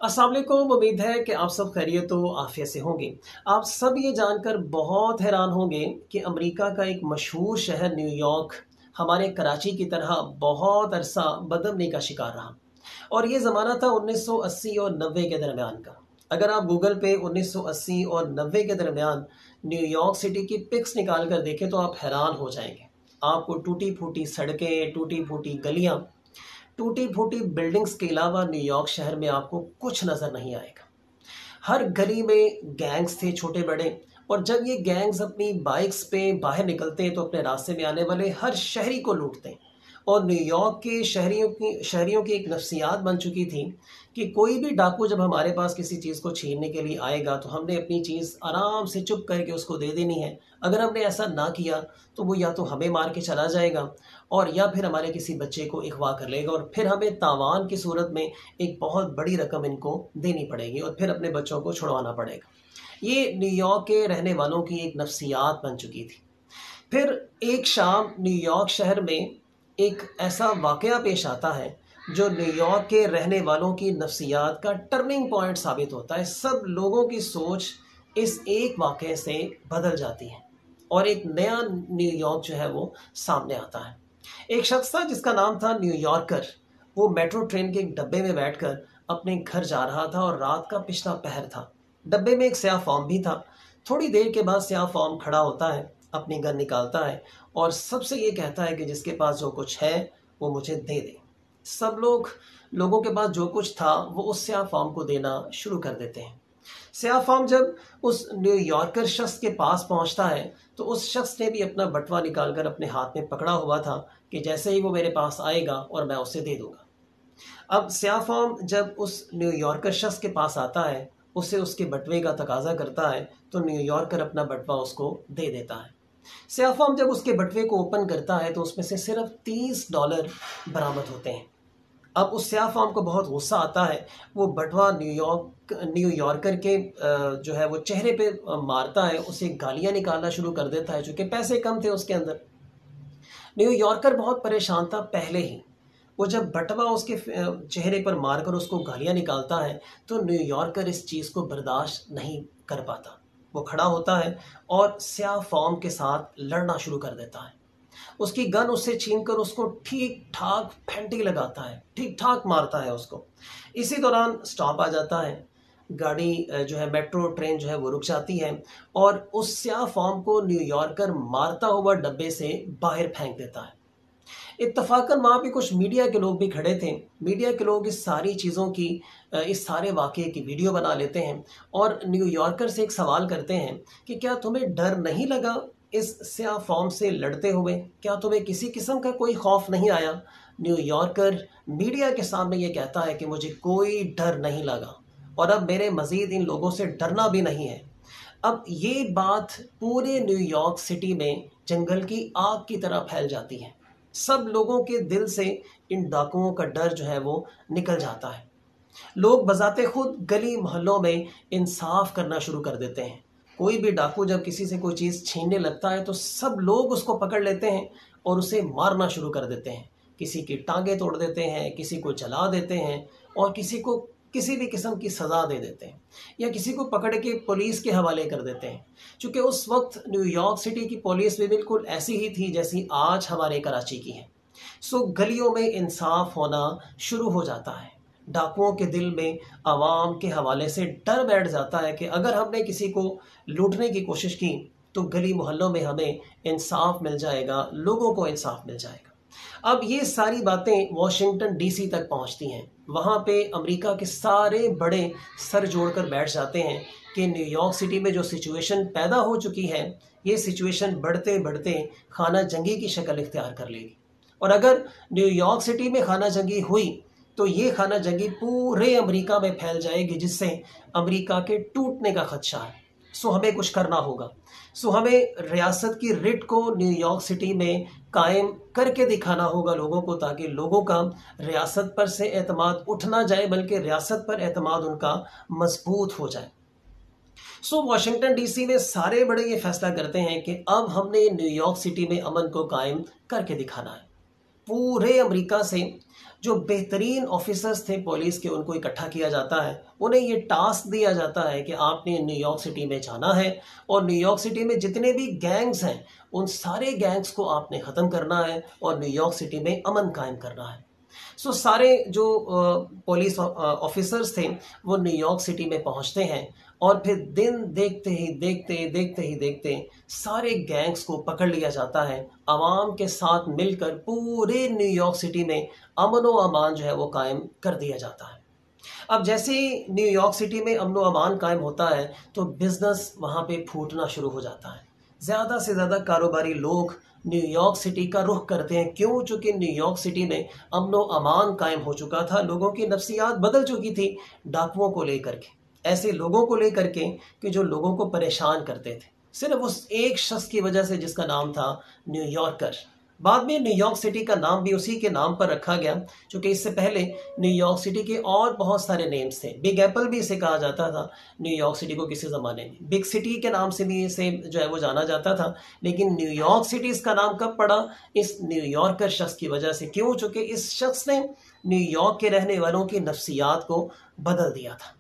अस्सलाम वालेकुम। उम्मीद है कि आप सब खैरियत तो आफियत से होंगे। आप सब ये जानकर बहुत हैरान होंगे कि अमेरिका का एक मशहूर शहर न्यूयॉर्क हमारे कराची की तरह बहुत अरसा बदमनी का शिकार रहा। और ये ज़माना था 1980 और 90 के दरमियान का। अगर आप गूगल पे 1980 और 90 के दरमियान न्यूयॉर्क सिटी की पिक्स निकाल कर देखें तो आप हैरान हो जाएंगे। आपको टूटी फूटी सड़कें, टूटी फूटी गलियां, टूटी फूटी बिल्डिंग्स के अलावा न्यूयॉर्क शहर में आपको कुछ नज़र नहीं आएगा। हर गली में गैंग्स थे छोटे बड़े। और जब ये गैंग्स अपनी बाइक्स पे बाहर निकलते हैं तो अपने रास्ते में आने वाले हर शहरी को लूटते हैं। और न्यूयॉर्क के शहरियों की एक नफ्सियात बन चुकी थी कि कोई भी डाकू जब हमारे पास किसी चीज़ को छीनने के लिए आएगा तो हमने अपनी चीज़ आराम से चुप करके उसको दे देनी है। अगर हमने ऐसा ना किया तो वो या तो हमें मार के चला जाएगा और या फिर हमारे किसी बच्चे को अगवा कर लेगा और फिर हमें तावान की सूरत में एक बहुत बड़ी रकम इनको देनी पड़ेगी और फिर अपने बच्चों को छुड़वाना पड़ेगा। ये न्यूयॉर्क के रहने वालों की एक नफ्सियात बन चुकी थी। फिर एक शाम न्यूयॉर्क शहर में एक ऐसा वाक़या पेश आता है जो न्यूयॉर्क के रहने वालों की नफ्सियात का टर्निंग पॉइंट साबित होता है। सब लोगों की सोच इस एक वाक़ये से बदल जाती है और एक नया न्यूयॉर्क जो है वो सामने आता है। एक शख्स था जिसका नाम था न्यूयॉर्कर। वो मेट्रो ट्रेन के एक डब्बे में बैठकर अपने घर जा रहा था और रात का पिछला पहर था। डब्बे में एक स्याह फॉर्म भी था। थोड़ी देर के बाद स्याह फॉर्म खड़ा होता है, अपनी गन निकालता है और सबसे ये कहता है कि जिसके पास जो कुछ है वो मुझे दे दे। सब लोगों के पास जो कुछ था वो उस स्याह फॉर्म को देना शुरू कर देते हैं। स्याह फॉर्म जब उस न्यूयॉर्कर शख्स के पास पहुंचता है तो उस शख्स ने भी अपना बटवा निकालकर अपने हाथ में पकड़ा हुआ था कि जैसे ही वो मेरे पास आएगा और मैं उसे दे दूंगा। अब स्याह फॉर्म जब उस न्यूयॉर्कर शख्स के पास आता है, उसे उसके बटवे का तकाजा करता है तो न्यूयॉर्कर अपना बटवा उसको दे देता है। स्याह फॉर्म जब उसके बटवे को ओपन करता है तो उसमें से सिर्फ $30 बरामद होते हैं। अब उस स्याह फॉर्म को बहुत गुस्सा आता है। वो बटवा न्यूयॉर्कर के जो है वो चेहरे पे मारता है, उसे गालियां निकालना शुरू कर देता है चूंकि पैसे कम थे उसके अंदर। न्यूयॉर्कर बहुत परेशान था पहले ही। वो जब बटवा उसके चेहरे पर मारकर उसको गालियां निकालता है तो न्यूयॉर्कर इस चीज़ को बर्दाश्त नहीं कर पाता। वो खड़ा होता है और स्याह फॉर्म के साथ लड़ना शुरू कर देता है। उसकी गन उससे छीनकर उसको ठीक ठाक फेंटी लगाता है, ठीक ठाक मारता है उसको। इसी दौरान स्टॉप आ जाता है। गाड़ी जो है मेट्रो ट्रेन जो है वो रुक जाती है और उस स्याह फॉर्म को न्यूयॉर्कर मारता हुआ डब्बे से बाहर फेंक देता है। इत्तफाकन वहाँ पे कुछ मीडिया के लोग भी खड़े थे। मीडिया के लोग इस सारी चीज़ों की इस सारे वाक़ये की वीडियो बना लेते हैं और न्यूयॉर्कर से एक सवाल करते हैं कि क्या तुम्हें डर नहीं लगा इस स्याह फॉर्म से लड़ते हुए? क्या तुम्हें किसी किस्म का कोई खौफ नहीं आया? न्यूयॉर्कर मीडिया के सामने ये कहता है कि मुझे कोई डर नहीं लगा और अब मेरे मज़ीद इन लोगों से डरना भी नहीं है। अब ये बात पूरे न्यूयॉर्क सिटी में जंगल की आग की तरह फैल जाती है। सब लोगों के दिल से इन डाकुओं का डर जो है वो निकल जाता है। लोग बजाते खुद गली मोहल्लों में इंसाफ करना शुरू कर देते हैं। कोई भी डाकू जब किसी से कोई चीज़ छीनने लगता है तो सब लोग उसको पकड़ लेते हैं और उसे मारना शुरू कर देते हैं। किसी की टांगें तोड़ देते हैं, किसी को जला देते हैं और किसी को किसी भी किस्म की सज़ा दे देते हैं या किसी को पकड़ के पुलिस के हवाले कर देते हैं। क्योंकि उस वक्त न्यूयॉर्क सिटी की पुलिस भी बिल्कुल ऐसी ही थी जैसी आज हमारे कराची की है। सो गलियों में इंसाफ होना शुरू हो जाता है। डाकुओं के दिल में आवाम के हवाले से डर बैठ जाता है कि अगर हमने किसी को लूटने की कोशिश की तो गली मोहल्लों में हमें इंसाफ मिल जाएगा, लोगों को इंसाफ मिल जाएगा। अब ये सारी बातें वॉशिंगटन डीसी तक पहुंचती हैं। वहाँ पे अमेरिका के सारे बड़े सर जोड़कर बैठ जाते हैं कि न्यूयॉर्क सिटी में जो सिचुएशन पैदा हो चुकी है, ये सिचुएशन बढ़ते बढ़ते खाना जंगी की शक्ल इख्तियार कर लेगी। और अगर न्यूयॉर्क सिटी में खाना जंगी हुई तो ये खाना जंगी पूरे अमेरिका में फैल जाएगी, जिससे अमेरिका के टूटने का खदशा है। सो हमें कुछ करना होगा। सो हमें रियासत की रिट को न्यूयॉर्क सिटी में कायम करके दिखाना होगा लोगों को, ताकि लोगों का रियासत पर से एतमाद उठ ना जाए बल्कि रियासत पर एतमाद उनका मजबूत हो जाए। सो वॉशिंगटन डीसी में सारे बड़े ये फैसला करते हैं कि अब हमने न्यूयॉर्क सिटी में अमन को कायम करके दिखाना है। पूरे अमेरिका से जो बेहतरीन ऑफिसर्स थे पुलिस के उनको इकट्ठा किया जाता है। उन्हें ये टास्क दिया जाता है कि आपने न्यूयॉर्क सिटी में जाना है और न्यूयॉर्क सिटी में जितने भी गैंग्स हैं उन सारे गैंग्स को आपने ख़त्म करना है और न्यूयॉर्क सिटी में अमन कायम करना है। सारे जो पुलिस ऑफिसर्स थे वो न्यूयॉर्क सिटी में पहुंचते हैं और फिर दिन देखते सारे गैंग्स को पकड़ लिया जाता है। आवाम के साथ मिलकर पूरे न्यूयॉर्क सिटी में अमन व अमान जो है वो कायम कर दिया जाता है। अब जैसे ही न्यूयॉर्क सिटी में अमन व अमान कायम होता है तो बिजनेस वहाँ पे फूटना शुरू हो जाता है। ज़्यादा से ज़्यादा कारोबारी लोग न्यूयॉर्क सिटी का रुख करते हैं। क्यों? चूँकि न्यूयॉर्क सिटी में अमन व अमान कायम हो चुका था, लोगों की नफ्सियात बदल चुकी थी डाकुओं को लेकर के, ऐसे लोगों को लेकर के कि जो लोगों को परेशान करते थे, सिर्फ उस एक शख्स की वजह से जिसका नाम था न्यूयॉर्कर। बाद में न्यूयॉर्क सिटी का नाम भी उसी के नाम पर रखा गया, क्योंकि इससे पहले न्यूयॉर्क सिटी के और बहुत सारे नेम्स थे। बिग एप्पल भी इसे कहा जाता था न्यूयॉर्क सिटी को किसी ज़माने में, बिग सिटी के नाम से भी इसे जो है वो जाना जाता था। लेकिन न्यूयॉर्क सिटी इसका नाम कब पड़ा? इस न्यूयॉर्कर शख्स की वजह से। क्यों? चूँकि इस शख्स ने न्यूयॉर्क के रहने वालों की नफ्सियात को बदल दिया था।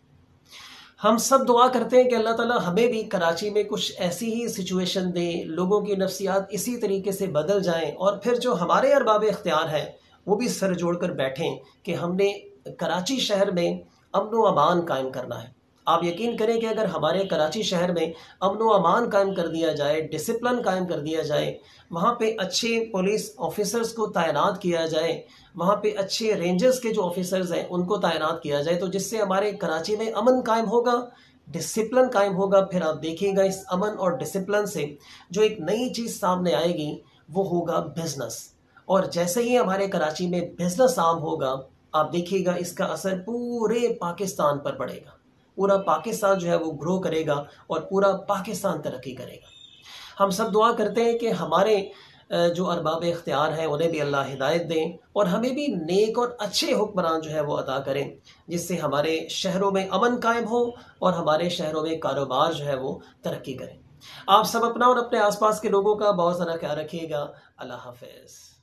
हम सब दुआ करते हैं कि अल्लाह ताला हमें भी कराची में कुछ ऐसी ही सिचुएशन दे, लोगों की नफ्सियात इसी तरीके से बदल जाएं और फिर जो हमारे अरबाब इख्तियार हैं वो भी सर जोड़ कर बैठें कि हमने कराची शहर में अमन व अमान कायम करना है। आप यकीन करें कि अगर हमारे कराची शहर में अमन व अमान कायम कर दिया जाए, डिसिप्लिन कायम कर दिया जाए, वहाँ पे अच्छे पुलिस ऑफिसर्स को तैनात किया जाए, वहाँ पे अच्छे रेंजर्स के जो ऑफिसर्स हैं उनको तैनात किया जाए, तो जिससे हमारे कराची में अमन कायम होगा, डिसिप्लिन कायम होगा। फिर आप देखिएगा इस अमन और डिसिप्लिन से जो एक नई चीज़ सामने आएगी वो होगा बिजनेस। और जैसे ही हमारे कराची में बिजनेस आम होगा, आप देखिएगा इसका असर पूरे पाकिस्तान पर पड़ेगा। पूरा पाकिस्तान जो है वो ग्रो करेगा और पूरा पाकिस्तान तरक्की करेगा। हम सब दुआ करते हैं कि हमारे जो अरबाब इख्तियार हैं उन्हें भी अल्लाह हिदायत दें और हमें भी नेक और अच्छे हुक्मरान जो है वो अता करें, जिससे हमारे शहरों में अमन कायम हो और हमारे शहरों में कारोबार जो है वो तरक्की करें। आप सब अपना और अपने आसपास के लोगों का बहुत ज़्यादा ख्याल रखिएगा। अल्लाह हाफ़िज़।